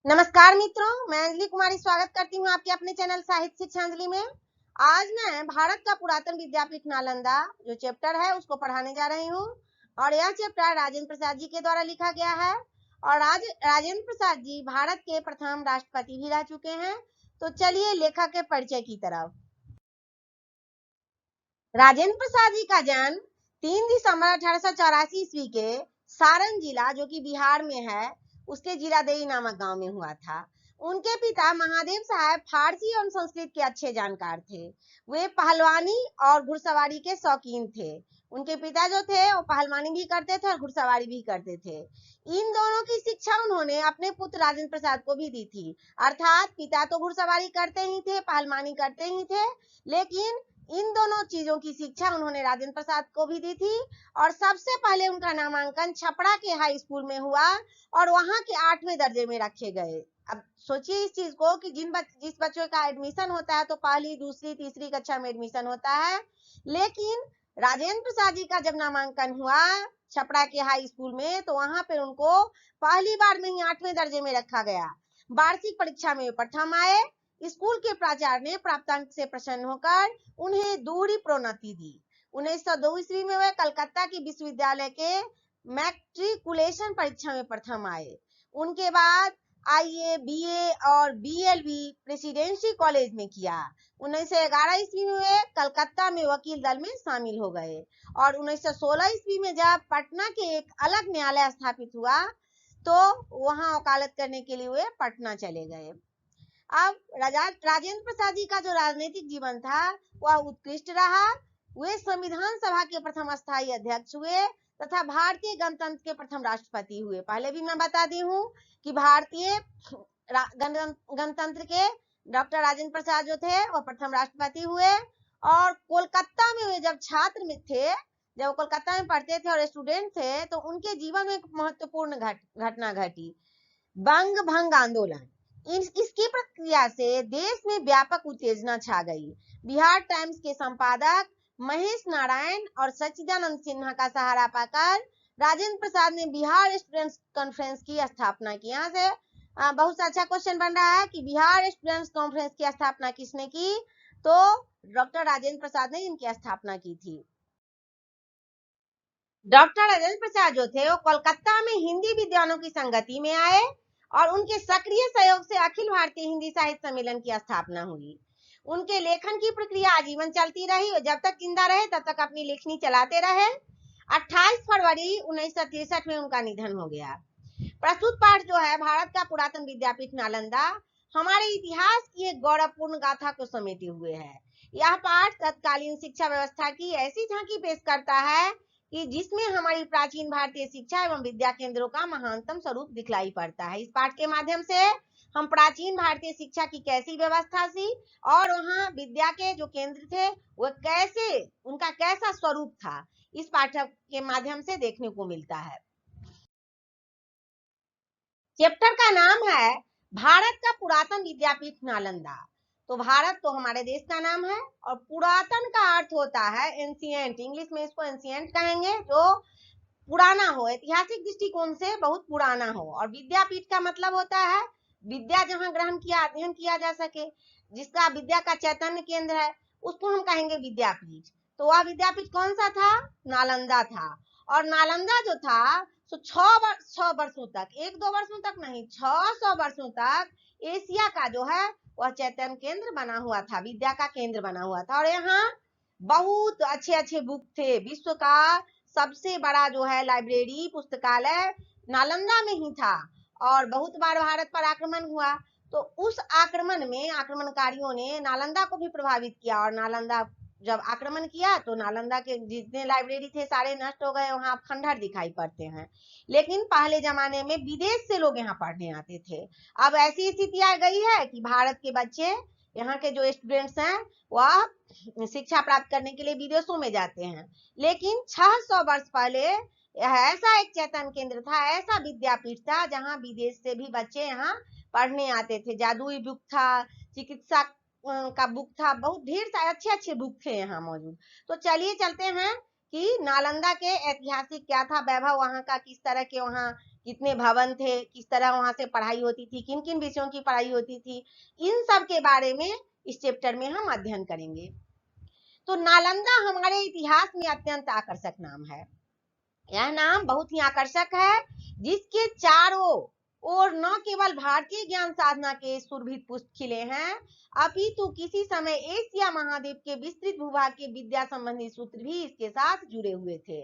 नमस्कार मित्रों, मैं अंजलि कुमारी स्वागत करती हूँ आपके अपने चैनल साहित्य शिक्षा अंजलि में। आज मैं भारत का पुरातन विद्यापीठ नालंदा जो चैप्टर है उसको पढ़ाने जा रही हूँ और यह चैप्टर राजेंद्र प्रसाद जी के द्वारा लिखा गया है। और राजेंद्र प्रसाद जी भारत के प्रथम राष्ट्रपति भी रह चुके हैं। तो चलिए लेखक के परिचय की तरफ। राजेंद्र प्रसाद जी का जन्म 3 दिसंबर 1884 ईस्वी के सारण जिला जो कि बिहार में है उसके जिलादेई नामक गांव में हुआ था। उनके पिता महादेव साहब फारसी और संस्कृत के अच्छे जानकार थे। वे पहलवानी और घुड़सवारी के शौकीन थे। उनके पिता जो थे वो पहलवानी भी करते थे और घुड़सवारी भी करते थे। इन दोनों की शिक्षा उन्होंने अपने पुत्र राजेंद्र प्रसाद को भी दी थी। अर्थात पिता तो घुड़सवारी करते ही थे, पहलवानी करते ही थे, लेकिन इन दोनों चीजों की शिक्षा उन्होंने राजेंद्र प्रसाद को भी दी थी। और सबसे पहले उनका नामांकन छपरा के हाई स्कूल में हुआ और वहां के 8वें दर्जे में रखे गए। अब सोचिए इस चीज को कि जिस बच्चों का एडमिशन होता है तो पहली, दूसरी, तीसरी कक्षा में एडमिशन होता है, लेकिन राजेंद्र प्रसाद जी का जब नामांकन हुआ छपरा के हाई स्कूल में तो वहां पर उनको पहली बार में ही 8वें दर्जे में रखा गया। वार्षिक परीक्षा में प्रथम आए। स्कूल के प्राचार्य ने प्राप्तांक से प्रसन्न होकर उन्हें दोहरी प्रोन्नति दी। 1902 ईस्वी में वे कलकत्ता की विश्वविद्यालय के मैट्रिकुलेशन परीक्षा में प्रथम आए। उनके बाद आईए, बीए और बीएलबी प्रेसिडेंसी कॉलेज में किया। 1911 ईस्वी में वे कलकत्ता में वकील दल में शामिल हो गए और 1916 ईस्वी में जब पटना के एक अलग न्यायालय स्थापित हुआ तो वहां वकालत करने के लिए वे पटना चले गए। अब राजेंद्र प्रसाद जी का जो राजनीतिक जीवन था वह उत्कृष्ट रहा। वे संविधान सभा के प्रथम स्थायी अध्यक्ष हुए तथा भारतीय गणतंत्र के प्रथम राष्ट्रपति हुए। पहले भी मैं बता दी हूँ कि भारतीय गणतंत्र के डॉक्टर राजेंद्र प्रसाद जो थे वह प्रथम राष्ट्रपति हुए। और कोलकाता में वे जब छात्र में थे, जब कोलकाता में पढ़ते थे और स्टूडेंट थे तो उनके जीवन में एक महत्वपूर्ण घटना घटी, बंग भंग आंदोलन। इसकी प्रक्रिया से देश में व्यापक उत्तेजना छा गई। बिहार टाइम्स के संपादक महेश नारायण और सच्चिदानंद सिन्हा का सहारा पाकर राजेंद्र प्रसाद ने बिहार स्टूडेंट्स कॉन्फ्रेंस की स्थापना की। यहाँ से बहुत अच्छा क्वेश्चन बन रहा है कि बिहार स्टूडेंट्स कॉन्फ्रेंस की स्थापना किसने की, तो डॉक्टर राजेंद्र प्रसाद ने इनकी स्थापना की थी। डॉक्टर राजेंद्र प्रसाद जो थे वो कोलकाता में हिंदी विद्वानों की संगति में आए और उनके सक्रिय सहयोग से अखिल भारतीय हिंदी साहित्य सम्मेलन की स्थापना हुई। उनके लेखन की प्रक्रिया आजीवन चलती रही और जब तक जिंदा रहे तब तक अपनी लेखनी चलाते रहे। 28 फरवरी 1963 में उनका निधन हो गया। प्रस्तुत पाठ जो है भारत का पुरातन विद्यापीठ नालंदा हमारे इतिहास की एक गौरवपूर्ण गाथा को समेटे हुए है। यह पाठ तत्कालीन शिक्षा व्यवस्था की ऐसी झांकी पेश करता है कि जिसमें हमारी प्राचीन भारतीय शिक्षा एवं विद्या केंद्रों का महानतम स्वरूप दिखलाई पड़ता है। इस पाठ के माध्यम से हम प्राचीन भारतीय शिक्षा की कैसी व्यवस्था थी और वहाँ विद्या के जो केंद्र थे वो कैसे, उनका कैसा स्वरूप था, इस पाठ के माध्यम से देखने को मिलता है। चैप्टर का नाम है भारत का पुरातन विद्यापीठ नालंदा। तो भारत तो हमारे देश का नाम है और पुरातन का अर्थ होता है एंशिएंट, इंग्लिश में इसको एंशिएंट कहेंगे, जो पुराना हो, ऐतिहासिक दृष्टिकोण से बहुत पुराना हो। और विद्यापीठ का मतलब होता है विद्या जहां ग्रहण किया, अध्ययन किया जा सके, जिसका विद्या का चैतन्य केंद्र है, उसको हम कहेंगे विद्यापीठ। तो वह विद्यापीठ कौन सा था? नालंदा था। और नालंदा जो था तो 6 वर्षों तक, 1-2 वर्षों तक नहीं, 600 वर्षों तक एशिया का जो है वह चैतन्य केंद्र बना हुआ था, विद्या का केंद्र बना हुआ था। और यहाँ बहुत अच्छे अच्छे बुक थे। विश्व का सबसे बड़ा जो है लाइब्रेरी, पुस्तकालय नालंदा में ही था। और बहुत बार भारत पर आक्रमण हुआ तो उस आक्रमण में आक्रमणकारियों ने नालंदा को भी प्रभावित किया और नालंदा जब आक्रमण किया तो नालंदा के जितने लाइब्रेरी थे सारे नष्ट हो गए, वहां खंडहर दिखाई पड़ते हैं। लेकिन पहले जमाने में विदेश से लोग यहाँ पढ़ने आते थे। अब ऐसी स्थिति आ गई है कि भारत के बच्चे, यहाँ के जो स्टूडेंट्स हैं वह शिक्षा प्राप्त करने के लिए विदेशों में जाते हैं। लेकिन 600 वर्ष पहले ऐसा एक चैतन्य केंद्र था, ऐसा विद्यापीठ था जहाँ विदेश से भी बच्चे यहाँ पढ़ने आते थे। जादुई बुक था, चिकित्सा का बुक था, बहुत ढेर सारे अच्छे अच्छे बुक थे यहाँ मौजूद। तो चलिए चलते हैं कि नालंदा के ऐतिहासिक क्या था वैभव, वहां का किस तरह के वहाँ कितने भवन थे, किस तरह वहां से पढ़ाई होती थी, किन किन विषयों की पढ़ाई होती थी, इन सब के बारे में इस चैप्टर में हम अध्ययन करेंगे। तो नालंदा हमारे इतिहास में अत्यंत आकर्षक नाम है। यह नाम बहुत ही आकर्षक है, जिसके चारों और न केवल भारतीय ज्ञान साधना के सुरभित पुष्प खिले हैं, अपितु किसी समय एशिया महाद्वीप के विस्तृत भूभाग के विद्या संबंधी सूत्र भी इसके साथ जुड़े हुए थे।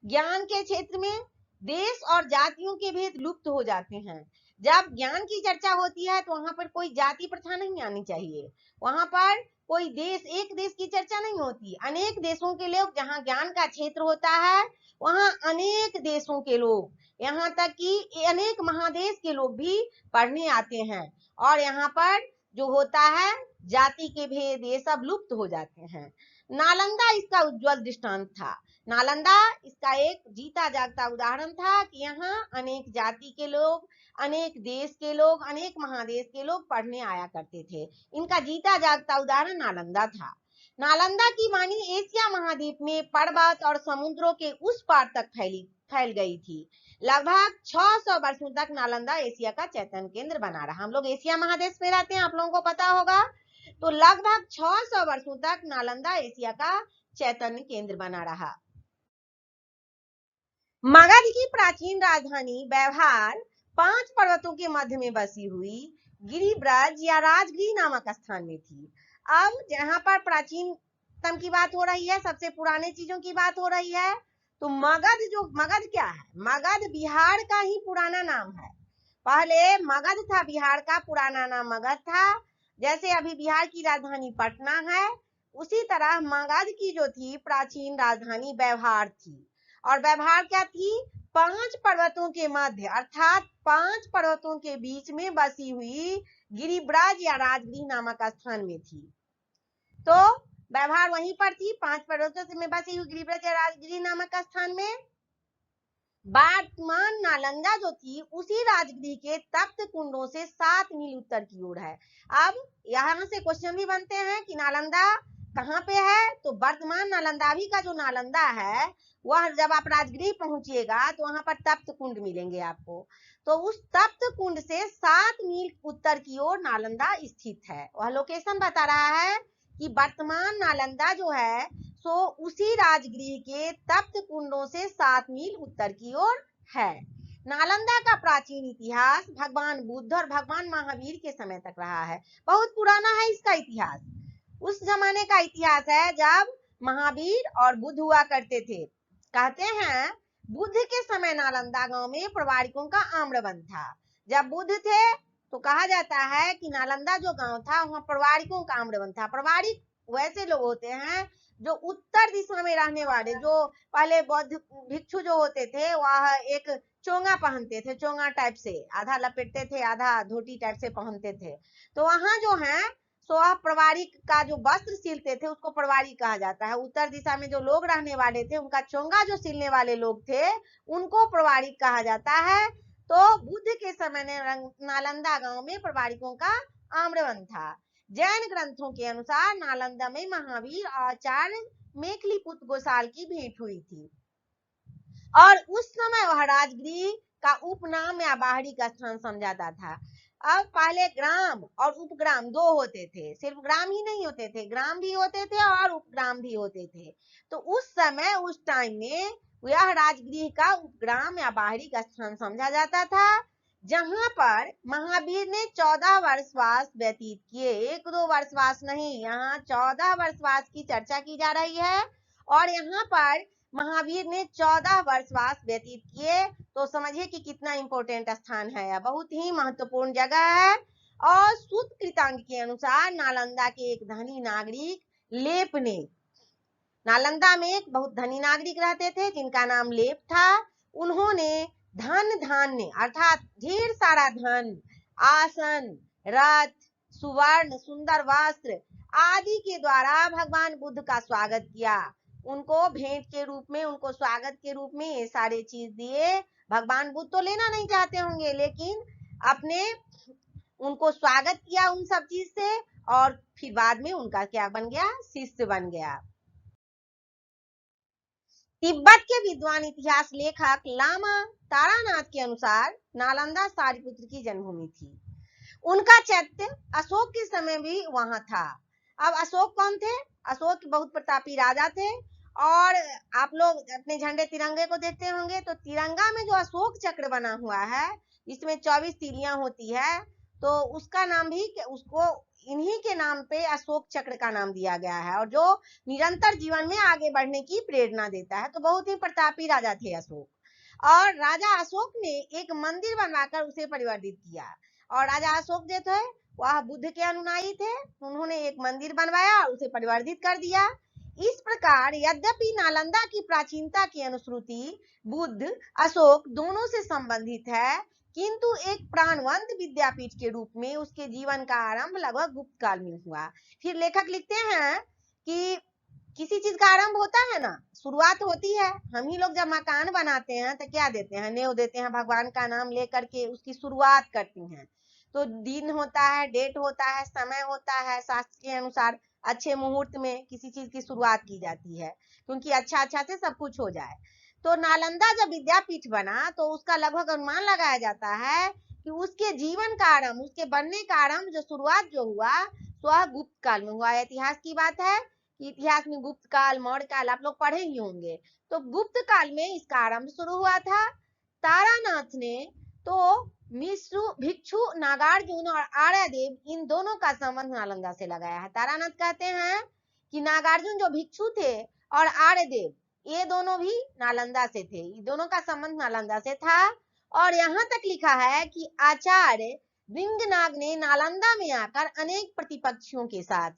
ज्ञान के क्षेत्र में देश और जातियों के भेद लुप्त हो जाते हैं। जब ज्ञान की चर्चा होती है तो वहां पर कोई जाति प्रथा नहीं आनी चाहिए, वहां पर कोई देश, एक देश की चर्चा नहीं होती। अनेक देशों के लोग, जहाँ ज्ञान का क्षेत्र होता है वहां अनेक देशों के लोग, यहाँ तक कि अनेक महादेश के लोग भी पढ़ने आते हैं, और यहाँ पर जो होता है जाति के भेद ये सब लुप्त हो जाते हैं। नालंदा इसका उज्जवल दृष्टांत था। नालंदा इसका एक जीता जागता उदाहरण था कि यहाँ अनेक जाति के लोग, अनेक देश के लोग, अनेक महादेश के लोग पढ़ने आया करते थे। इनका जीता जागता उदाहरण नालंदा था। नालंदा की वाणी एशिया महाद्वीप में पर्वत और समुद्रों के उस पार तक फैल गई थी। लगभग 600 वर्षों तक नालंदा एशिया का चैतन्य केंद्र बना रहा। हम लोग एशिया महादेश में रहते हैं, आप लोगों को पता होगा। तो लगभग 600 वर्षों तक नालंदा एशिया का चैतन्य केंद्र बना रहा। मगध की प्राचीन राजधानी व्यवहार 5 पर्वतों के मध्य में बसी हुई गिरिब्रज या राजगृह नामक स्थान में थी। अब जहां पर प्राचीनतम की बात हो रही है, सबसे पुराने चीजों की बात हो रही है, तो मगध क्या है? मगध बिहार का ही पुराना नाम है। पहले मगध था, बिहार का पुराना नाम मगध था। जैसे अभी बिहार की राजधानी पटना है, उसी तरह मगध की जो थी प्राचीन राजधानी व्यवहार थी। और व्यवहार क्या थी? 5 पर्वतों के मध्य, अर्थात 5 पर्वतों के बीच में बसी हुई गिरिब्रज या राजगृह नामक स्थान में थी। तो व्यवहार वहीं पर थी, 5 पर्वतों में बसी हुई गिरिब्रज या राजगृह नामक स्थान में। वर्तमान नालंदा जो थी उसी राजगृह के तप्त कुंडों से 7 मील उत्तर की ओर है। अब यहाँ से क्वेश्चन भी बनते हैं कि नालंदा कहाँ पे है? तो वर्तमान नालंदा भी का जो नालंदा है वह जब आप राजगृह पहुंचिएगा तो वहां पर तप्त कुंड मिलेंगे आपको। तो उस तप्त कुंड से 7 मील उत्तर की ओर नालंदा स्थित है। वह लोकेशन बता रहा है कि वर्तमान नालंदा जो है सो उसी राजगृह के तप्त कुंडों से 7 मील उत्तर की ओर है। नालंदा का प्राचीन इतिहास भगवान बुद्ध और भगवान महावीर के समय तक रहा है। बहुत पुराना है इसका इतिहास। उस जमाने का इतिहास है जब महावीर और बुद्ध हुआ करते थे। कहते हैं बुद्ध के समय नालंदा गांव में प्रवारिकों का आम्रवन था। जब बुद्ध थे तो कहा जाता है कि नालंदा जो गांव था वहां प्रवारिकों का आम्रवन था। प्रवारिक वैसे लोग होते हैं जो उत्तर दिशा में रहने वाले, जो पहले बौद्ध भिक्षु जो होते थे वह एक चोंगा पहनते थे, चोंगा टाइप से आधा लपेटते थे, आधा धोती टाइप से पहनते थे। तो वहां जो है सो वह प्रवारिक का जो वस्त्र सिलते थे उसको प्रवारिक कहा जाता है। उत्तर दिशा में जो लोग रहने वाले थे उनका चोंगा जो सिलने वाले लोग थे उनको प्रवारिक कहा जाता है। तो बुद्ध के समय नालंदा गांव में प्रवारिकों का आम्रवन था। जैन ग्रंथों के अनुसार नालंदा में महावीर आचार्य मेखलीपुत्र गोसाल की भेंट हुई थी और उस समय वह राजगृह का उपनाम या बाहरी का स्थान समझाता था। अब पहले ग्राम और उपग्राम 2 होते थे, सिर्फ ग्राम ही नहीं होते थे, ग्राम भी होते थे और उपग्राम भी होते थे। तो उस समय उस टाइम में यह राजगृह का उपग्राम या बाहरी का स्थान समझा जाता था, जहां पर महावीर ने 14 वर्षवास व्यतीत किए। 1-2 वर्षवास नहीं, यहाँ 14 वर्षवास की चर्चा की जा रही है। और यहाँ पर महावीर ने 14 वर्षवास व्यतीत किए। तो समझिए कि कितना इंपॉर्टेंट स्थान है, यह बहुत ही महत्वपूर्ण जगह है। और सूत कृतांक के अनुसार नालंदा के एक धनी नागरिक लेप ने, नालंदा में एक बहुत धनी नागरिक रहते थे जिनका नाम लेप था, उन्होंने धन धान्य अर्थात ढेर सारा धन, आसन, रथ, सुवर्ण, सुंदर वस्त्र आदि के द्वारा भगवान बुद्ध का स्वागत किया। उनको भेंट के रूप में, उनको स्वागत के रूप में ये सारे चीज दिए। भगवान बुद्ध तो लेना नहीं चाहते होंगे, लेकिन अपने उनको स्वागत किया उन सब चीज से, और फिर बाद में उनका क्या बन गया? शिष्य बन गया। तिब्बत के विद्वान इतिहास लेखक लामा तारानाथ के अनुसार नालंदा सारिपुत्र की जन्मभूमि थी। उनका चैत्य अशोक के समय भी वहां था। अब अशोक कौन थे? अशोक बहुत प्रतापी राजा थे। और आप लोग अपने झंडे तिरंगे को देखते होंगे तो तिरंगा में जो अशोक चक्र बना हुआ है, इसमें 24 तीलियां होती है, तो उसका नाम भी उसको इन्हीं के नाम पे अशोक चक्र का नाम दिया गया है, और जो निरंतर जीवन में आगे बढ़ने की प्रेरणा देता है। तो बहुत ही प्रतापी राजा थे अशोक। और राजा अशोक ने एक मंदिर बनवाकर उसे परिवर्तित किया। और राजा अशोक जो थे वह बुद्ध के अनुयायी थे, उन्होंने एक मंदिर बनवाया और उसे परिवर्तित कर दिया। इस प्रकार यद्यपि नालंदा की प्राचीनता की अनुश्रुति बुद्ध अशोक दोनों से संबंधित है, किंतु एक प्राणवंत विद्यापीठ के रूप में उसके जीवन का आरंभ लगभग गुप्त काल में हुआ। फिर लेखक लिखते हैं कि किसी चीज का आरंभ होता है ना, शुरुआत होती है। हम ही लोग जब मकान बनाते हैं तो क्या देते हैं? नेव देते हैं, भगवान का नाम लेकर के उसकी शुरुआत करते हैं। तो दिन होता है, डेट होता है, समय होता है, शास्त्र के अनुसार अच्छे मुहूर्त में किसी चीज की शुरुआत की जाती है, क्योंकि अच्छा से सब कुछ हो जाए। तो नालंदा जब विद्यापीठ बना तो उसका लगभग अनुमान लगाया जाता है कि उसके जीवन का आरंभ, उसके बनने का आरंभ, जो शुरुआत जो हुआ वह गुप्त काल में हुआ। इतिहास की बात है, इतिहास में गुप्त काल, मौर्य काल आप लोग पढ़े ही होंगे। तो गुप्त काल में इसका आरंभ शुरू हुआ था। तारानाथ ने तो मिश्रु भिक्षु नागार्जुन और आर्यदेव इन दोनों का संबंध नालंदा से लगाया है। तारानाथ कहते हैं कि नागार्जुन जो भिक्षु थे और आर्यदेव, ये दोनों भी नालंदा से थे, ये दोनों का संबंध नालंदा से था। और यहाँ तक लिखा है कि आचार्य दिंगनाग ने नालंदा में आकर अनेक प्रतिपक्षियों के साथ,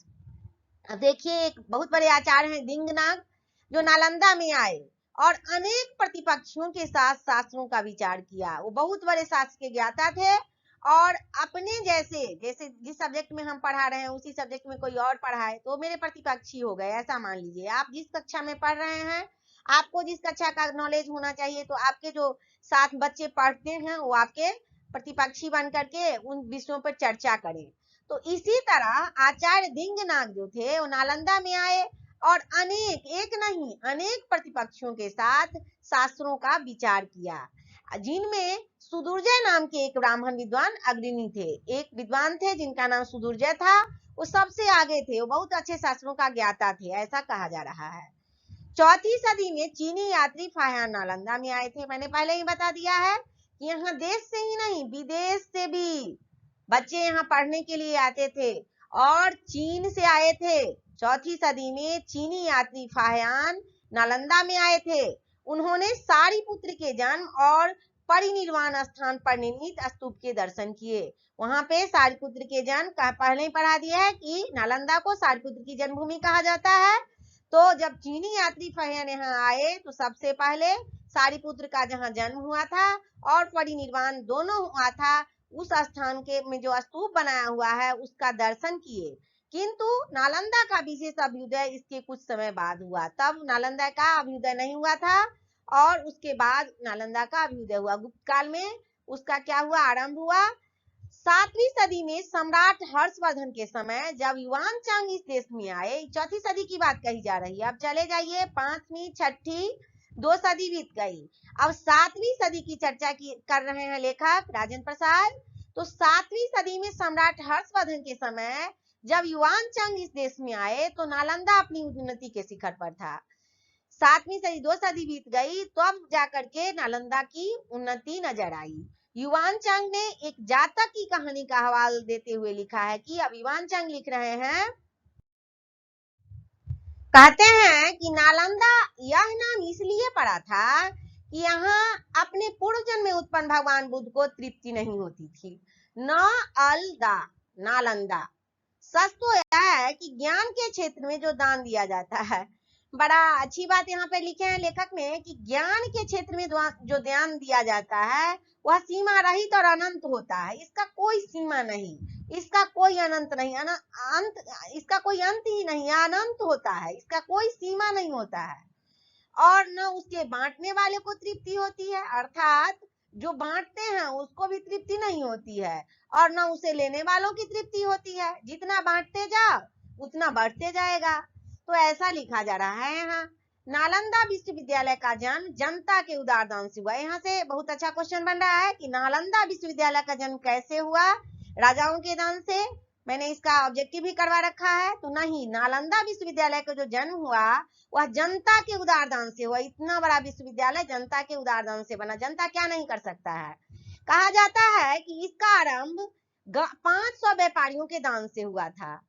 अब देखिए एक बहुत बड़े आचार्य हैं दिंगनाग, जो नालंदा में आए और अनेक प्रतिपक्षियों के साथ शास्त्रों का विचार किया। वो बहुत बड़े शास्त्र के ज्ञाता थे, और अपने जैसे जैसे जिस सब्जेक्ट में हम पढ़ा रहे हैं उसी सब्जेक्ट में कोई और पढ़ाए तो मेरे प्रतिपक्षी हो गए। ऐसा मान लीजिए आप जिस कक्षा में पढ़ रहे हैं, आपको जिस कक्षा का नॉलेज होना चाहिए, तो आपके जो साथ बच्चे पढ़ते हैं वो आपके प्रतिपक्षी बन करके उन विषयों पर चर्चा करें। तो इसी तरह आचार्य दिंगनाग जो थे वो नालंदा में आए और अनेक, एक नहीं अनेक प्रतिपक्षियों के साथ शास्त्रों का विचार किया, जिनमें सुदुर्जय नाम के एक ब्राह्मण विद्वान अग्रणी थे। एक विद्वान थे जिनका नाम सुदुर्जय था, वो सबसे आगे थे, वो बहुत अच्छे शास्त्रों का ज्ञाता थे, ऐसा कहा जा रहा है। चौथी सदी में चीनी यात्री फाहियान नालंदा में आए थे। मैंने पहले ही बता दिया है कि यहाँ देश से ही नहीं विदेश से भी बच्चे यहाँ पढ़ने के लिए आते थे, और चीन से आए थे। चौथी सदी में चीनी यात्री फाहियान नालंदा में आए थे। उन्होंने सारिपुत्र के जन्म और परिनिर्वाण स्थान पर निर्मित स्तूप के दर्शन किए। वहां पे सारिपुत्र के जन्म का पहले ही पढ़ा दिया है कि नालंदा को सारिपुत्र की जन्मभूमि कहा जाता है। तो जब चीनी यात्री फाहियान यहाँ आए तो सबसे पहले सारिपुत्र का जहाँ जन्म हुआ था और परिनिर्वाण दोनों हुआ था, उस स्थान के में जो स्तूप बनाया हुआ है उसका दर्शन किए। किंतु नालंदा का विशेष अभ्युदय इसके कुछ समय बाद हुआ, तब नालंदा का अभ्युदय नहीं हुआ था, और उसके बाद नालंदा का अभ्युदय हुआ। गुप्त काल में उसका क्या हुआ, आरंभ हुआ। 7वीं सदी में सम्राट हर्षवर्धन के समय जब युवान चांग इस देश में आए, चौथी सदी की बात कही जा रही है, अब चले जाइए 5वीं 6ठी 2 सदी बीत गई, अब 7वीं सदी की चर्चा कर रहे हैं लेखक राजेंद्र प्रसाद। तो 7वीं सदी में सम्राट हर्षवर्धन के समय जब युवान चांग इस देश में आए तो नालंदा अपनी उन्नति के शिखर पर था। 7वीं सदी 2 सदी बीत गई, तब जाकर के नालंदा की उन्नति नजर आई। युवान चांग ने एक जातक की कहानी का हवाला देते हुए लिखा है कि, अब युवान चांग लिख रहे हैं, कहते हैं कि नालंदा यह नाम इसलिए पड़ा था कि यहाँ अपने पूर्व जन्म में उत्पन्न भगवान बुद्ध को तृप्ति नहीं होती थी। नालंदा सच तो यह है कि ज्ञान के क्षेत्र में जो दान दिया जाता है, बड़ा अच्छी बात यहाँ पे लिखे हैं लेखक ने कि ज्ञान के क्षेत्र में जो दान दिया जाता है वह सीमा रहित और अनंत होता है। इसका कोई सीमा नहीं, इसका कोई अनंत नहीं, इसका कोई अंत ही नहीं, अनंत होता है, इसका कोई सीमा नहीं होता है। और न उसके बांटने वाले को तृप्ति होती है, अर्थात जो बांटते हैं उसको भी तृप्ति नहीं होती है, और न उसे लेने वालों की तृप्ति होती है। जितना बांटते जाओ उतना बढ़ते जाएगा। तो ऐसा लिखा जा रहा है यहाँ। नालंदा विश्वविद्यालय का जन्म जनता के उदारदान से हुआ। यहाँ से बहुत अच्छा क्वेश्चन बन रहा है कि नालंदा विश्वविद्यालय का जन्म कैसे हुआ, राजाओं के दान से। मैंने इसका ऑब्जेक्टिव भी करवा रखा है, तो नहीं, नालंदा विश्वविद्यालय का जो जन्म हुआ वह जनता के उदारदान से हुआ। इतना बड़ा विश्वविद्यालय जनता के उदारदान से बना। जनता क्या नहीं कर सकता है। कहा जाता है कि इसका आरंभ 500 व्यापारियों के दान से हुआ था,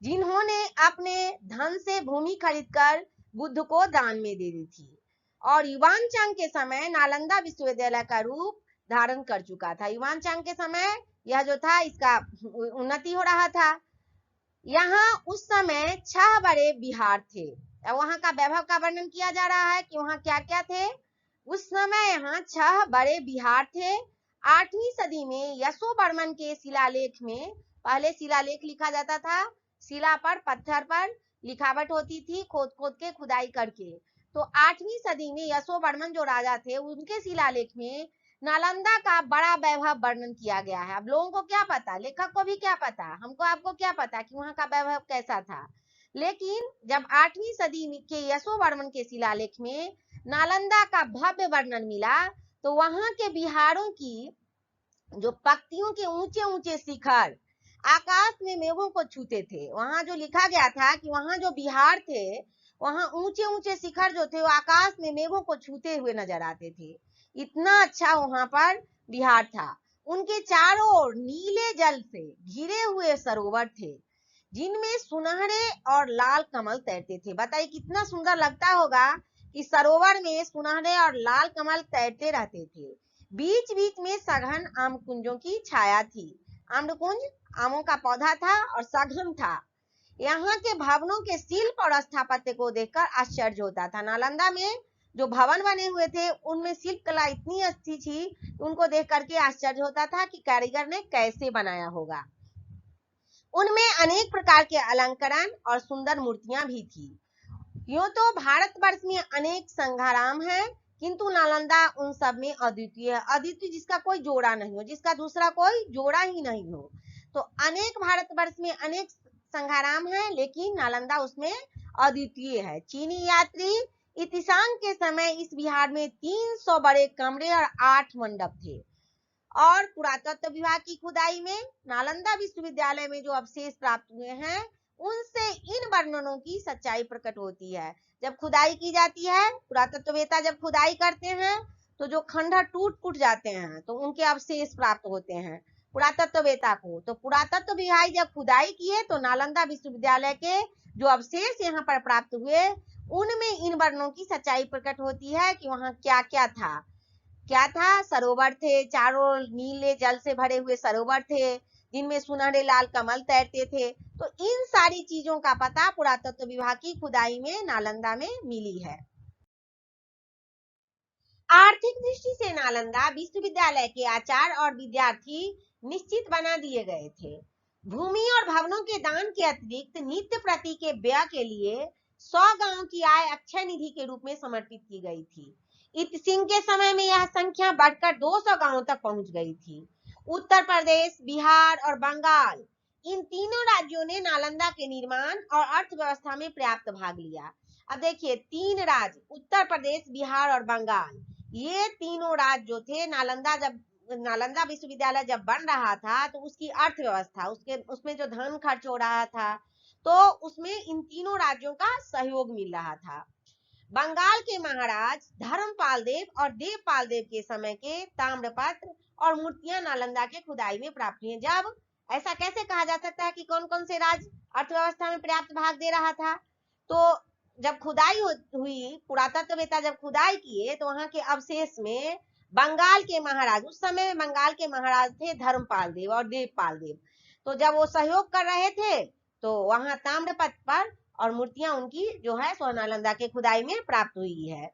जिन्होंने अपने धन से भूमि खरीदकर बुद्ध को दान में दे दी थी। और युवान चांग के समय नालंदा विश्वविद्यालय का रूप धारण कर चुका था। युवान चांग के समय यह जो था, इसका उन्नति हो रहा था। यहाँ उस समय 6 बड़े विहार थे। वहां का वैभव का वर्णन किया जा रहा है कि वहां क्या क्या थे। उस समय यहाँ 6 बड़े विहार थे। 8वीं सदी में यशोवर्मन के शिलालेख में, पहले शिलालेख लिखा जाता था, शिला पर, पत्थर पर लिखावट होती थी, खोद खोद के खुदाई करके। तो 8वीं सदी में यशोवर्मन जो राजा थे, उनके शिलालेख में नालंदा का बड़ा वैभव वर्णन किया गया है। अब लोगों को क्या पता, लेखक को भी क्या पता, हमको आपको क्या पता कि वहां का वैभव कैसा था। लेकिन जब 8वीं सदी के यशोवर्मन के शिलालेख में नालंदा का भव्य वर्णन मिला, तो वहां के बिहारों की जो पंक्तियों के ऊंचे ऊंचे शिखर आकाश में मेघों को छूते थे। वहां जो लिखा गया था कि वहां जो बिहार थे, वहां ऊंचे ऊंचे शिखर जो थे वो आकाश में मेघों को छूते हुए नजर आते थे। इतना अच्छा वहां पर बिहार था। उनके चारों ओर नीले जल से घिरे हुए सरोवर थे, जिनमें सुनहरे और लाल कमल तैरते थे। बताइए कितना सुंदर लगता होगा कि सरोवर में सुनहरे और लाल कमल तैरते रहते थे। बीच बीच में सघन आम कुंजों की छाया थी। आम्रकुंज आमों का पौधा था और सघन था। यहाँ के भवनों के शिल्प और स्थापत्य को देखकर आश्चर्य होता था। नालंदा में जो भवन बने हुए थे, उनमें शिल्प कला इतनी अच्छी थी, उनको देख करके आश्चर्य होता था कि कारीगर ने कैसे बनाया होगा। उनमें अनेक प्रकार के अलंकरण और सुंदर मूर्तियां भी थी। यूं तो भारतवर्ष में अनेक संघाराम हैं, किंतु नालंदा उन सब में अद्वितीय है। अद्वितीय जिसका कोई जोड़ा नहीं हो, जिसका दूसरा कोई जोड़ा ही नहीं हो। तो अनेक भारतवर्ष में अनेक संघाराम है, लेकिन नालंदा उसमें अद्वितीय है। चीनी यात्री इतिशांग के समय इस बिहार में 300 बड़े कमरे और 8 मंडप थे। और पुरातत्व विभाग की खुदाई में नालंदा विश्वविद्यालय में जो अवशेष प्राप्त हुए हैं, उनसे इन वर्णनों की सच्चाई प्रकट होती है। जब खुदाई की जाती है, पुरातत्ववेत्ता जब खुदाई करते हैं, तो जो खंडहर टूट फूट जाते हैं, तो उनके अवशेष प्राप्त होते हैं पुरातत्ववेत्ता को। तो पुरातत्व विभाग जब खुदाई किए, तो नालंदा विश्वविद्यालय के जो अवशेष यहाँ पर प्राप्त हुए, उनमें इन वर्णनों की सच्चाई प्रकट होती है कि वहां क्या क्या था। क्या था? सरोवर थे, चारों नीले जल से भरे हुए सरोवर थे, जिनमें सुनहरे लाल कमल तैरते थे। तो इन सारी चीजों का पता पुरातत्व विभाग की खुदाई में नालंदा में मिली है। आर्थिक दृष्टि से नालंदा विश्वविद्यालय के आचार्य और विद्यार्थी निश्चित बना दिए गए थे। भूमि और भवनों के दान के अतिरिक्त नित्य प्रति के व्यय के लिए 100 गांवों की आय अक्षय निधि के रूप में समर्पित की गई थी। इत सिंह के समय में यह संख्या बढ़कर 200 गांवों तक पहुंच गई थी। उत्तर प्रदेश, बिहार और बंगाल, इन तीनों राज्यों ने नालंदा के निर्माण और अर्थव्यवस्था में पर्याप्त भाग लिया। अब देखिए, 3 राज्य, उत्तर प्रदेश, बिहार और बंगाल, ये तीनों राज्य जो थे, नालंदा विश्वविद्यालय जब बन रहा था, तो उसकी अर्थव्यवस्था, उसमें जो धन खर्च हो रहा था, तो उसमें इन तीनों राज्यों का सहयोग मिल रहा था। बंगाल के महाराज धर्मपाल देव और देवपाल देव के समय के ताम्रपत्र और मूर्तियां नालंदा के खुदाई में प्राप्त हुई। जब ऐसा कैसे कहा जा सकता है कि कौन कौन से राज्य अर्थव्यवस्था में पर्याप्त भाग दे रहा था? तो जब खुदाई हुई, पुरातत्ववेत्ता जब खुदाई किए, तो वहां के अवशेष में बंगाल के महाराज, उस समय बंगाल के महाराज थे धर्मपाल देव और देवपाल देव। तो जब वो सहयोग कर रहे थे, तो वहां ताम्रपत्र पर और मूर्तियां उनकी जो है सो नालंदा के खुदाई में प्राप्त हुई है।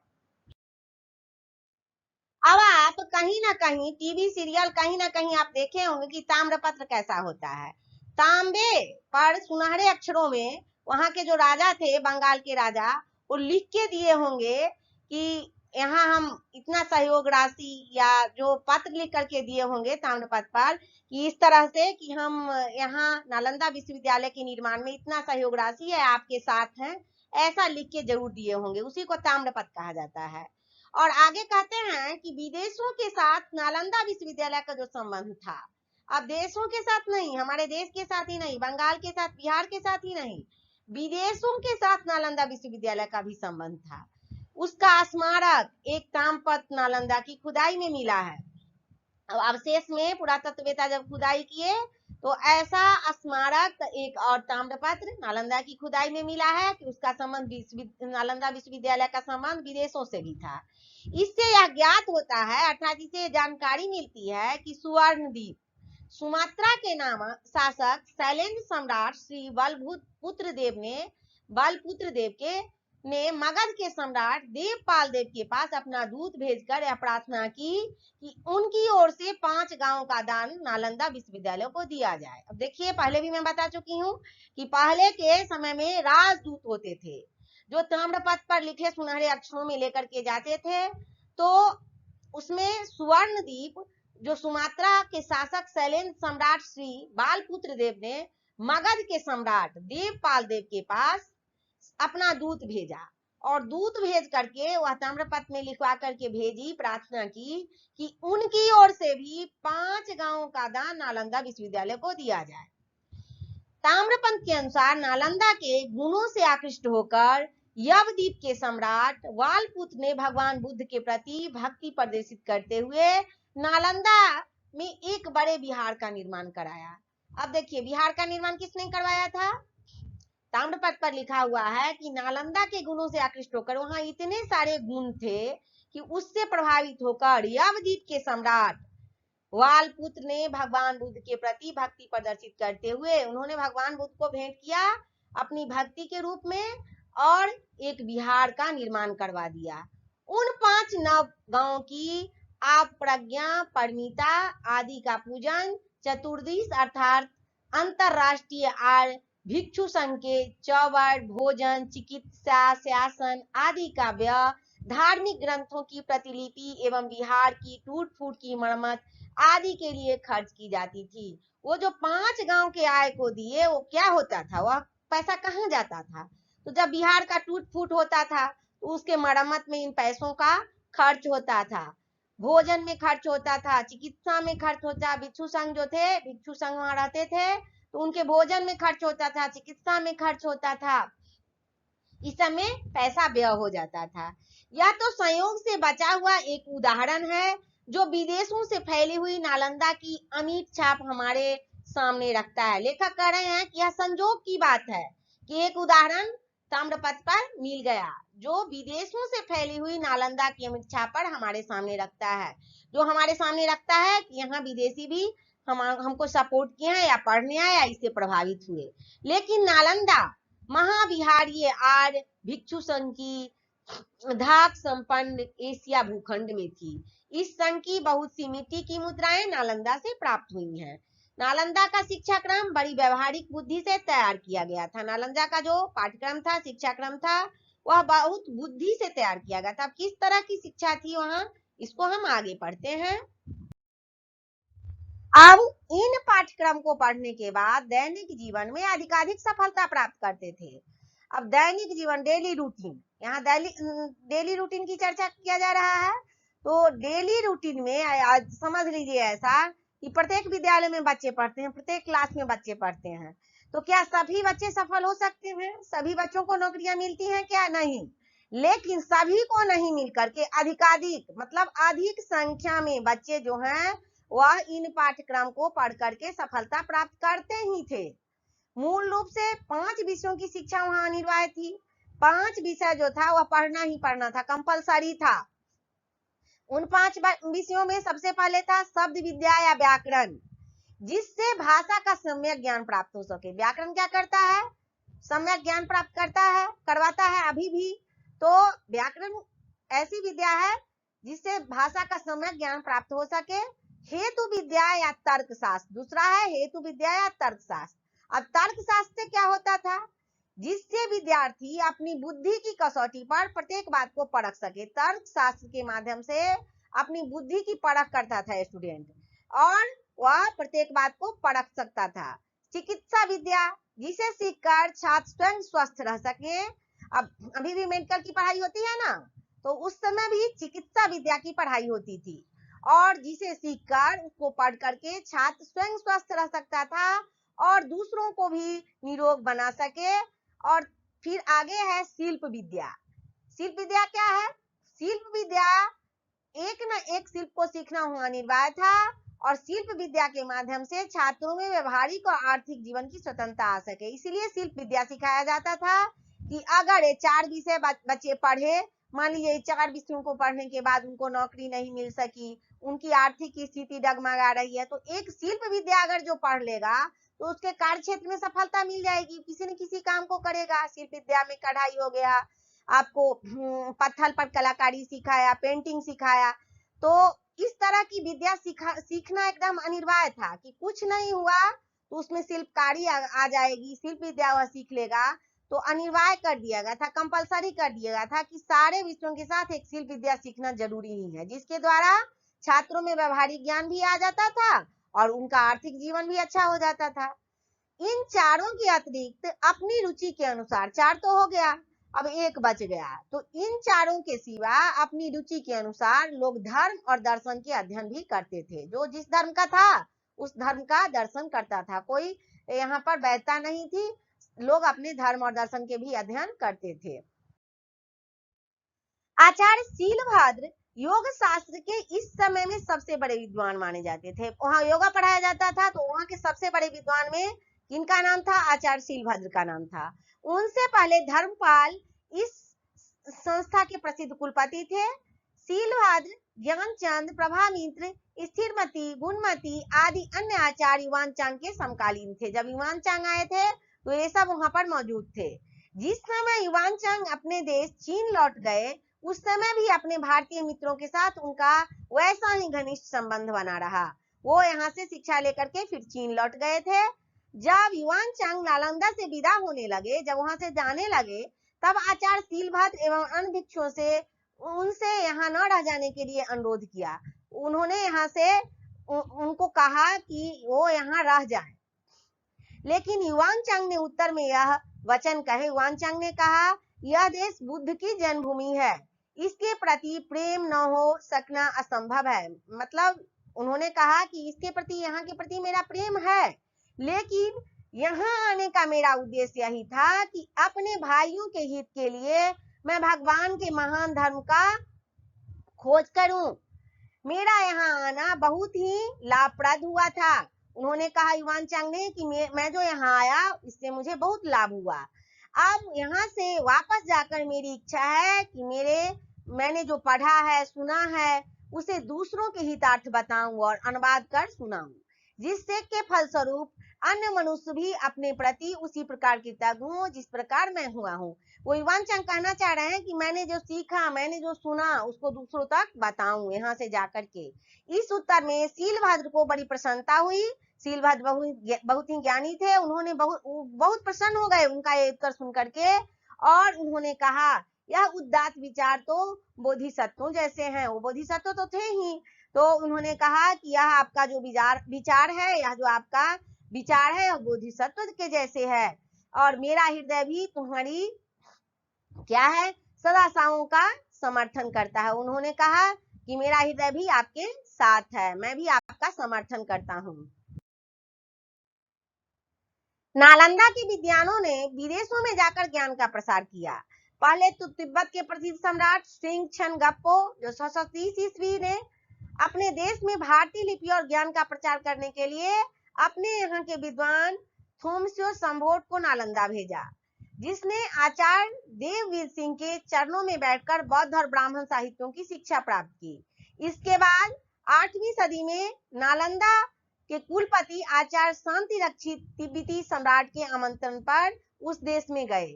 अब आप कहीं ना कहीं टीवी सीरियल, कहीं ना कहीं आप देखे होंगे कि ताम्रपत्र कैसा होता है। तांबे पर सुनहरे अक्षरों में वहां के जो राजा थे, बंगाल के राजा, वो लिख के दिए होंगे कि यहाँ हम इतना सहयोग राशि, या जो पत्र लिख करके दिए होंगे ताम्रपत्र पर, कि इस तरह से कि हम यहाँ नालंदा विश्वविद्यालय के निर्माण में इतना सहयोग राशि है, आपके साथ हैं, ऐसा लिख के जरूर दिए होंगे, उसी को ताम्रपत्र कहा जाता है। और आगे कहते हैं कि विदेशों के साथ नालंदा विश्वविद्यालय का जो संबंध था, अब देशों के साथ नहीं, हमारे देश के साथ ही नहीं, बंगाल के साथ, बिहार के साथ ही नहीं, विदेशों के साथ नालंदा विश्वविद्यालय का भी संबंध था। उसका स्मारक एक ताम्रपत्र नालंदा की खुदाई में मिला है। अब अवशेष में पुरातत्ववेत्ता जब खुदाई किए तो ऐसा स्मारक एक और ताम्रपत्र नालंदा की खुदाई में मिला है कि उसका संबंध नालंदा विश्वविद्यालय का संबंध विदेशों से भी था। इससे यह ज्ञात होता है अर्थात इसे जानकारी मिलती है कि सुवर्णद्वीप सुमात्रा के नाम शासक शैलेंद्र सम्राट श्री बलपुत्र देव ने मगध के सम्राट देवपाल देव के पास अपना दूत भेजकर यह प्रार्थना की कि उनकी ओर से 5 गांवों का दान नालंदा विश्वविद्यालय को दिया जाए। अब देखिए, पहले भी मैं बता चुकी हूँ कि पहले के समय में राजदूत होते थे जो ताम्रपत्र पर लिखे सुनहरे अक्षरों में लेकर के जाते थे। तो उसमें सुवर्णद्वीप जो सुमात्रा के शासक शैलेंद्र सम्राट श्री बालपुत्र देव ने मगध के सम्राट देवपाल देव के पास अपना दूत भेजा और दूत भेज करके वह ताम्रपत्र में लिखवा करके भेजी, प्रार्थना की कि उनकी ओर से भी 5 गांवों का दान नालंदा विश्वविद्यालय को दिया जाए। ताम्रपत्र के अनुसार नालंदा के गुणों से आकृष्ट होकर यवद्वीप के सम्राट वालपुत्र ने भगवान बुद्ध के प्रति भक्ति प्रदर्शित करते हुए नालंदा में एक बड़े विहार का निर्माण कराया। अब देखिए, विहार का निर्माण किसने करवाया था? ताम्रपत्र पर लिखा हुआ है कि नालंदा के गुणों से आकृष्ट होकर, वहां इतने सारे गुण थे कि उससे प्रभावित होकर यवद्वीप के सम्राट वालपुत्र ने भगवान बुद्ध के प्रति भक्ति प्रदर्शित करते हुए उन्होंने भगवान बुद्ध को भेंट किया अपनी भक्ति के रूप में और एक विहार का निर्माण करवा दिया। उन 5 नव गांवों की आप प्रज्ञा, परिमिता आदि का पूजन, चतुर्दश अर्थात अंतरराष्ट्रीय आर्य भिक्षु संघ के चौवर, भोजन, चिकित्सा, शासन आदि का व्यय, धार्मिक ग्रंथों की प्रतिलिपि एवं बिहार की टूट फूट की मरम्मत आदि के लिए खर्च की जाती थी। वो जो 5 गांव के आय को दिए, वो क्या होता था, वह पैसा कहाँ जाता था? तो जब बिहार का टूट फूट होता था तो उसके मरम्मत में इन पैसों का खर्च होता था, भोजन में खर्च होता था, चिकित्सा में खर्च होता, भिक्षु संघ जो थे, भिक्षु संघ वहां रहते थे तो उनके भोजन में खर्च होता था, चिकित्सा में खर्च होता था, इस समय पैसा व्यय हो जाता था। यह तो संयोग से बचा हुआ एक उदाहरण है जो विदेशों से फैली हुई नालंदा की अमिट छाप हमारे सामने रखता है। लेखक कह रहे हैं कि यह संयोग की बात है कि एक उदाहरण ताम्रपत्र पर मिल गया जो विदेशों से फैली हुई नालंदा की अमिट छाप पर हमारे सामने रखता है, जो हमारे सामने रखता है कि यहाँ विदेशी भी हमको सपोर्ट किया है या पढ़ने आए या इससे प्रभावित हुए। लेकिन नालंदा महाविहारीय आर्य भिक्षु संघ की धाक संपन्न एशिया भूखंड में थी। इस संघ की बहुत सी मिट्टी की मुद्राएं नालंदा से प्राप्त हुई हैं। नालंदा का शिक्षा क्रम बड़ी व्यवहारिक बुद्धि से तैयार किया गया था। नालंदा का जो पाठ्यक्रम था, शिक्षा क्रम था, वह बहुत बुद्धि से तैयार किया गया था। किस तरह की शिक्षा थी वहां, इसको हम आगे पढ़ते हैं। अब इन पाठ्यक्रम को पढ़ने के बाद दैनिक जीवन में अधिकाधिक सफलता प्राप्त करते थे। अब दैनिक जीवन, डेली रूटीन, यहाँ डेली रूटीन की चर्चा किया जा रहा है। तो डेली रूटीन में आज समझ लीजिए ऐसा कि प्रत्येक विद्यालय में बच्चे पढ़ते हैं, प्रत्येक क्लास में बच्चे पढ़ते हैं। तो क्या सभी बच्चे सफल हो सकते हैं? सभी बच्चों को नौकरियां मिलती हैं क्या? नहीं। लेकिन सभी को नहीं मिलकर के अधिकाधिक, मतलब अधिक संख्या में बच्चे जो हैं वह इन पाठ्यक्रम को पढ़ करके सफलता प्राप्त करते ही थे। मूल रूप से 5 विषयों की शिक्षा वहां अनिवार्य थी। 5 विषय जो था वह पढ़ना ही पढ़ना था, कंपलसरी था। उन 5 विषयों में सबसे पहले था शब्द विद्या या व्याकरण, जिससे भाषा का सम्यक ज्ञान प्राप्त हो सके। व्याकरण क्या करता है? सम्यक ज्ञान प्राप्त करता है, करवाता है अभी भी। तो व्याकरण ऐसी विद्या है जिससे भाषा का सम्यक ज्ञान प्राप्त हो सके। हेतु विद्या या तर्कशास्त्र, दूसरा है हेतु विद्या या तर्कशास्त्र। अब तर्कशास्त्र से क्या होता था? जिससे विद्यार्थी अपनी बुद्धि की कसौटी पर प्रत्येक बात को परख सके। तर्कशास्त्र के माध्यम से अपनी बुद्धि की परख करता था स्टूडेंट और वह प्रत्येक बात को परख सकता था। चिकित्सा विद्या, जिसे सीखकर छात्र स्वयं स्वस्थ रह सके, अब अभी भी मेडिकल की पढ़ाई होती है ना, तो उस समय भी चिकित्सा विद्या की पढ़ाई होती थी, और जिसे सीखकर उसको पढ़ करके छात्र स्वयं स्वस्थ रह सकता था और दूसरों को भी निरोग बना सके। और फिर आगे है शिल्प विद्या। शिल्प विद्या क्या है? शिल्प विद्या एक न एक शिल्प को सीखना हुआ अनिवार्य था, और शिल्प विद्या के माध्यम से छात्रों में व्यवहारिक और आर्थिक जीवन की स्वतंत्रता आ सके। इसीलिए शिल्प विद्या सिखाया जाता था कि अगर ये 4 विषय बच्चे पढ़े, मान लीजिए 4 विषयों को पढ़ने के बाद उनको नौकरी नहीं मिल सकी, उनकी आर्थिक स्थिति डगमगा रही है, तो एक शिल्प विद्या अगर जो पढ़ लेगा तो उसके कार्य क्षेत्र में सफलता मिल जाएगी, किसी न किसी काम को करेगा। शिल्प विद्या में कढ़ाई हो गया, आपको पत्थर पर कलाकारी सिखाया, पेंटिंग सिखाया। तो इस तरह की विद्या सीखना एकदम अनिवार्य था कि कुछ नहीं हुआ तो उसमें शिल्पकारी आ जाएगी, शिल्प विद्या वह सीख लेगा। तो अनिवार्य कर दिया गया था, कंपलसरी कर दिया गया था कि सारे विषयों के साथ एक शिल्प विद्या सीखना जरूरी ही है, जिसके द्वारा छात्रों में व्यवहारिक ज्ञान भी आ जाता था और उनका आर्थिक जीवन भी अच्छा हो जाता था। इन चारों के अतिरिक्त अपनी रुचि के अनुसार, 4 तो हो गया, अब एक बच गया, तो इन चारों के सिवा अपनी रुचि के अनुसार लोग धर्म और दर्शन के अध्ययन भी करते थे। जो जिस धर्म का था उस धर्म का दर्शन करता था, कोई यहाँ पर वैधता नहीं थी, लोग अपने धर्म और दर्शन के भी अध्ययन करते थे। आचार्य शीलभद्र योग शास्त्र के इस समय में सबसे बड़े विद्वान माने जाते थे। वहां योगा पढ़ाया जाता था, तो वहां के सबसे बड़े विद्वान में किनका नाम था? आचार्य शीलभद्र का नाम था। उनसे पहले धर्मपाल इस संस्था के प्रसिद्ध कुलपति थे। शीलभद्र, ज्ञानचंद, प्रभामित्र, स्थिरमती, गुणमती आदि अन्य आचार्य युवान चांग के समकालीन थे। जब युवान चांग आए थे तो ये सब वहां पर मौजूद थे। जिस समय युवान चांग अपने देश चीन लौट गए, उस समय भी अपने भारतीय मित्रों के साथ उनका वैसा ही घनिष्ठ संबंध बना रहा। वो यहाँ से शिक्षा लेकर के फिर चीन लौट गए थे। जब युवान चांग नालंदा से विदा होने लगे, जब वहां से जाने लगे, तब आचार्य शीलभद्र एवं अन्य भिक्षुओं से उनसे यहाँ न रह जाने के लिए अनुरोध किया। उन्होंने यहाँ से उनको कहा कि वो यहाँ रह जाए, लेकिन युवान चांग ने उत्तर में यह वचन कहे। युवान चांग ने कहा, यह देश बुद्ध की जन्मभूमि है, इसके प्रति प्रेम न हो सकना असंभव है। मतलब उन्होंने कहा कि इसके प्रति, यहाँ के प्रति मेरा प्रेम है, लेकिन यहाँ आने का मेरा उद्देश्य यही था कि अपने भाइयों के हित के लिए मैं भगवान के महान धर्म का खोज करूं। मेरा यहाँ आना बहुत ही लाभप्रद हुआ था। उन्होंने कहा युवान चांग ने कि मैं जो यहाँ आया इससे मुझे बहुत लाभ हुआ। अब यहाँ से वापस जाकर मेरी इच्छा है कि मैंने जो पढ़ा है, सुना है, उसे दूसरों के हितार्थ बताऊं और अनुवाद कर सुनाऊं, जिससे के फलस्वरूप अन्य मनुष्य भी अपने प्रति उसी प्रकार कृतज्ञ हों जिस प्रकार मैं हुआ हूँ। वो युवान चांग कहना चाह रहे हैं कि मैंने जो सीखा, मैंने जो सुना, उसको दूसरों तक बताऊं यहाँ से जाकर के। इस उत्तर में शीलभद्र को बड़ी प्रसन्नता हुई। शीलभद्र बहुत ही ज्ञानी थे, उन्होंने बहुत प्रसन्न हो गए उनका ये उत्तर सुन करके, और उन्होंने कहा यह उदात्त विचार तो बोधिसत्वों जैसे हैं। वो बोधिसत्व तो थे ही, तो उन्होंने कहा कि यह आपका जो विचार है, यह जो आपका विचार है बोधिसत्व के जैसे है, और मेरा हृदय भी तुम्हारी क्या है, सदाशाओं का समर्थन करता है। उन्होंने कहा कि मेरा हृदय भी आपके साथ है, मैं भी आपका समर्थन करता हूँ। नालंदा के विद्वानों ने विदेशों में जाकर ज्ञान का प्रसार किया। पहले तो तिब्बत के प्रसिद्ध सम्राट सिंह छनगप्पो जो 630 ईस्वी ने अपने देश में भारतीय लिपि और ज्ञान का प्रचार करने के लिए अपने यहाँ के विद्वान थोमस्यो संभोट को नालंदा भेजा, जिसने आचार्य देववीर सिंह के चरणों में बैठकर बौद्ध और ब्राह्मण साहित्यों की शिक्षा प्राप्त की। इसके बाद 8वीं सदी में नालंदा के कुलपति आचार्य शांति रक्षित तिब्बती सम्राट के आमंत्रण पर उस देश में गए।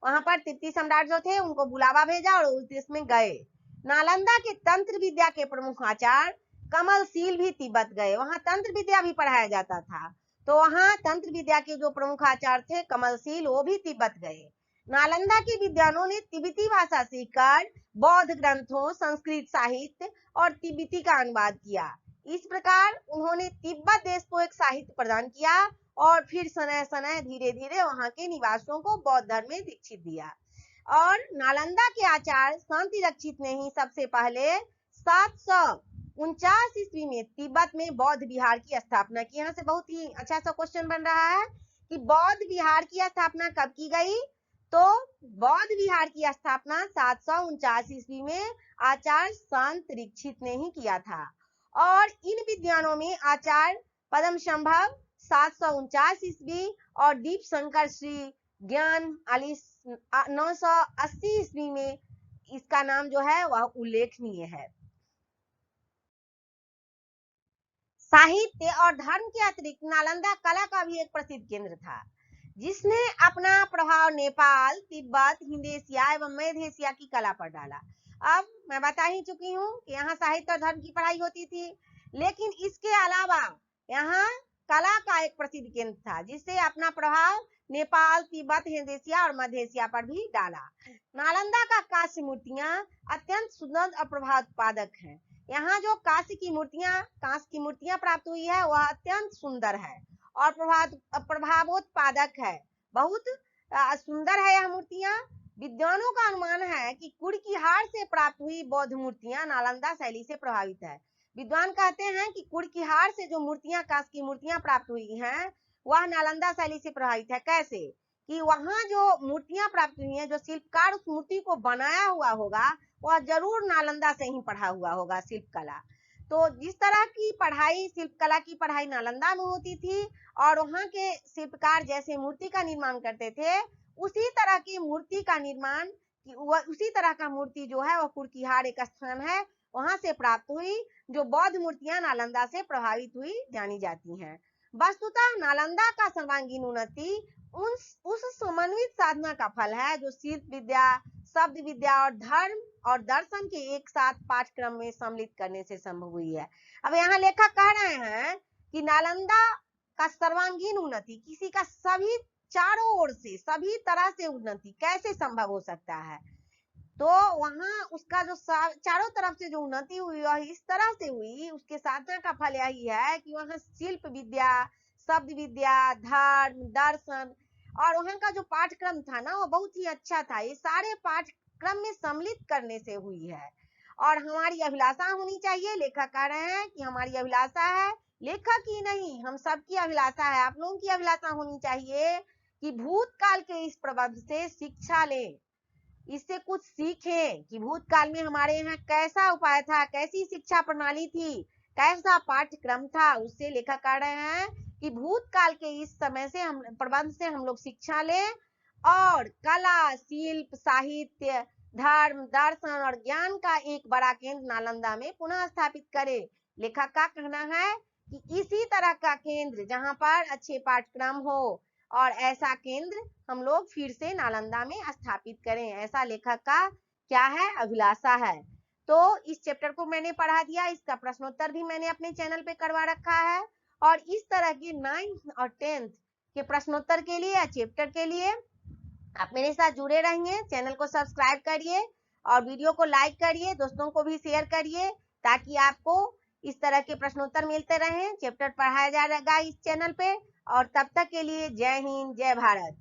वहां पर तिब्बती सम्राट जो थे उनको बुलावा भेजा और उस देश में गए। नालंदा के तंत्र विद्या के प्रमुख आचार्य कमलशील भी तिब्बत गए, वहां तंत्र विद्या भी पढ़ाया जाता था, तो वहां तंत्र विद्या के जो प्रमुख आचार्य थे कमलशील, वो भी तिब्बत गए। नालंदा के विद्वानों ने तिब्बती भाषा सीखकर बौद्ध ग्रंथों, संस्कृत साहित्य और तिब्बती का अनुवाद किया। इस प्रकार उन्होंने तिब्बत देश को एक साहित्य प्रदान किया और फिर सनय धीरे धीरे वहां के निवासियों को बौद्ध धर्म में दीक्षित दिया। और नालंदा के आचार्य शांति रक्षित ने ही सबसे पहले 749 ईस्वी में तिब्बत में बौद्ध विहार की स्थापना की। यहाँ से बहुत ही अच्छा सा क्वेश्चन बन रहा है कि बौद्ध विहार की स्थापना कब की गई? तो बौद्ध विहार की स्थापना 749 ईस्वी में आचार्य शांत दीक्षित ने ही किया था। और इन विद्वानों में आचार्य पद्म संभव 749 ईस्वी और दीप शंकर श्री ज्ञान 980 ईस्वी में इसका नाम जो है वह उल्लेखनीय है। साहित्य और धर्म के अतिरिक्त नालंदा कला का भी एक प्रसिद्ध केंद्र था, जिसने अपना प्रभाव नेपाल, तिब्बत, हिंद एशिया एवं मध्य एशिया की कला पर डाला। अब मैं बता ही चुकी हूँ कि यहाँ साहित्य और धर्म की पढ़ाई होती थी, लेकिन इसके अलावा यहाँ कला का एक प्रसिद्ध केंद्र था, जिससे अपना प्रभाव नेपाल, तिब्बत, हिंद एशिया और मध्य एशिया पर भी डाला। नालंदा का कांस्य मूर्तियां अत्यंत सुंदर और प्रभावोत्पादक हैं। यहाँ जो कांस्य की मूर्तियां प्राप्त हुई है वह अत्यंत सुंदर है और प्रभावोत्पादक है, बहुत सुंदर है यह मूर्तियां। विद्वानों का अनुमान है कि कुड़कीहार से प्राप्त हुई बौद्ध मूर्तियां नालंदा शैली से प्रभावित है। विद्वान कहते हैं कि कुड़कीहार से जो मूर्तियां, कांस्य की मूर्तियां प्राप्त हुई हैं वह नालंदा शैली से प्रभावित है। कैसे? कि वहां जो मूर्तियां प्राप्त हुई हैं, जो शिल्पकार उस मूर्ति को बनाया हुआ होगा वह जरूर नालंदा से ही पढ़ा हुआ होगा शिल्पकला। तो जिस तरह की पढ़ाई, शिल्पकला की पढ़ाई नालंदा में होती थी और वहां के शिल्पकार जैसे मूर्ति का निर्माण करते थे, उसी तरह की मूर्ति का निर्माण, उसी तरह का मूर्ति जो है वह कुड़कीहार एक स्थान है वहां से प्राप्त हुई, जो बौद्ध मूर्तियां नालंदा से प्रभावित हुई जानी जाती हैं। वस्तुतः नालंदा का सर्वांगीण उन्नति उस समन्वित साधना का फल है जो शिल्प विद्या, शब्द विद्या और धर्म और दर्शन के एक साथ पाठ्यक्रम में सम्मिलित करने से संभव हुई है। अब यहाँ लेखक कह रहे हैं कि नालंदा का सर्वांगीण उन्नति, किसी का सभी चारों ओर से, सभी तरह से उन्नति कैसे संभव हो सकता है? तो वहां उसका जो चारों तरफ से जो उन्नति हुई वह इस तरह से हुई, उसके साधना का फल यही है कि वहां शिल्प विद्या, शब्द विद्या, धर्म, दर्शन और वहां का जो पाठ्यक्रम था ना वो बहुत ही अच्छा था। ये सारे पाठ्यक्रम में सम्मिलित करने से हुई है। और हमारी अभिलाषा होनी चाहिए, लेखक कह रहे हैं कि हमारी अभिलाषा है, लेखक ही नहीं हम सबकी अभिलाषा है, आप लोगों की अभिलाषा होनी चाहिए कि भूतकाल के इस प्रबंध से शिक्षा लें, इससे कुछ सीखें कि भूतकाल में हमारे यहाँ कैसा उपाय था, कैसी शिक्षा प्रणाली थी, कैसा पाठ्यक्रम था। उससे लेखक कह रहे हैं कि भूतकाल के इस समय से हम प्रबंध से हम लोग शिक्षा लें और कला, शिल्प, साहित्य, धर्म, दर्शन और ज्ञान का एक बड़ा केंद्र नालंदा में पुनः स्थापित करें। लेखक का कहना है कि इसी तरह का केंद्र जहाँ पर अच्छे पाठ्यक्रम हो और ऐसा केंद्र हम लोग फिर से नालंदा में स्थापित करें, ऐसा लेखक का क्या है, अभिलाषा है। तो इस चैप्टर को मैंने पढ़ा दिया, इसका प्रश्नोत्तर भी मैंने अपने चैनल पे करवा रखा है और इस तरह के 9th और 10th के प्रश्नोत्तर के लिए या चैप्टर के लिए आप मेरे साथ जुड़े रहिए। चैनल को सब्सक्राइब करिए और वीडियो को लाइक करिए, दोस्तों को भी शेयर करिए ताकि आपको इस तरह के प्रश्नोत्तर मिलते रहें। चैप्टर पढ़ाया जाएगा इस चैनल पे। और तब तक के लिए जय हिंद, जय भारत।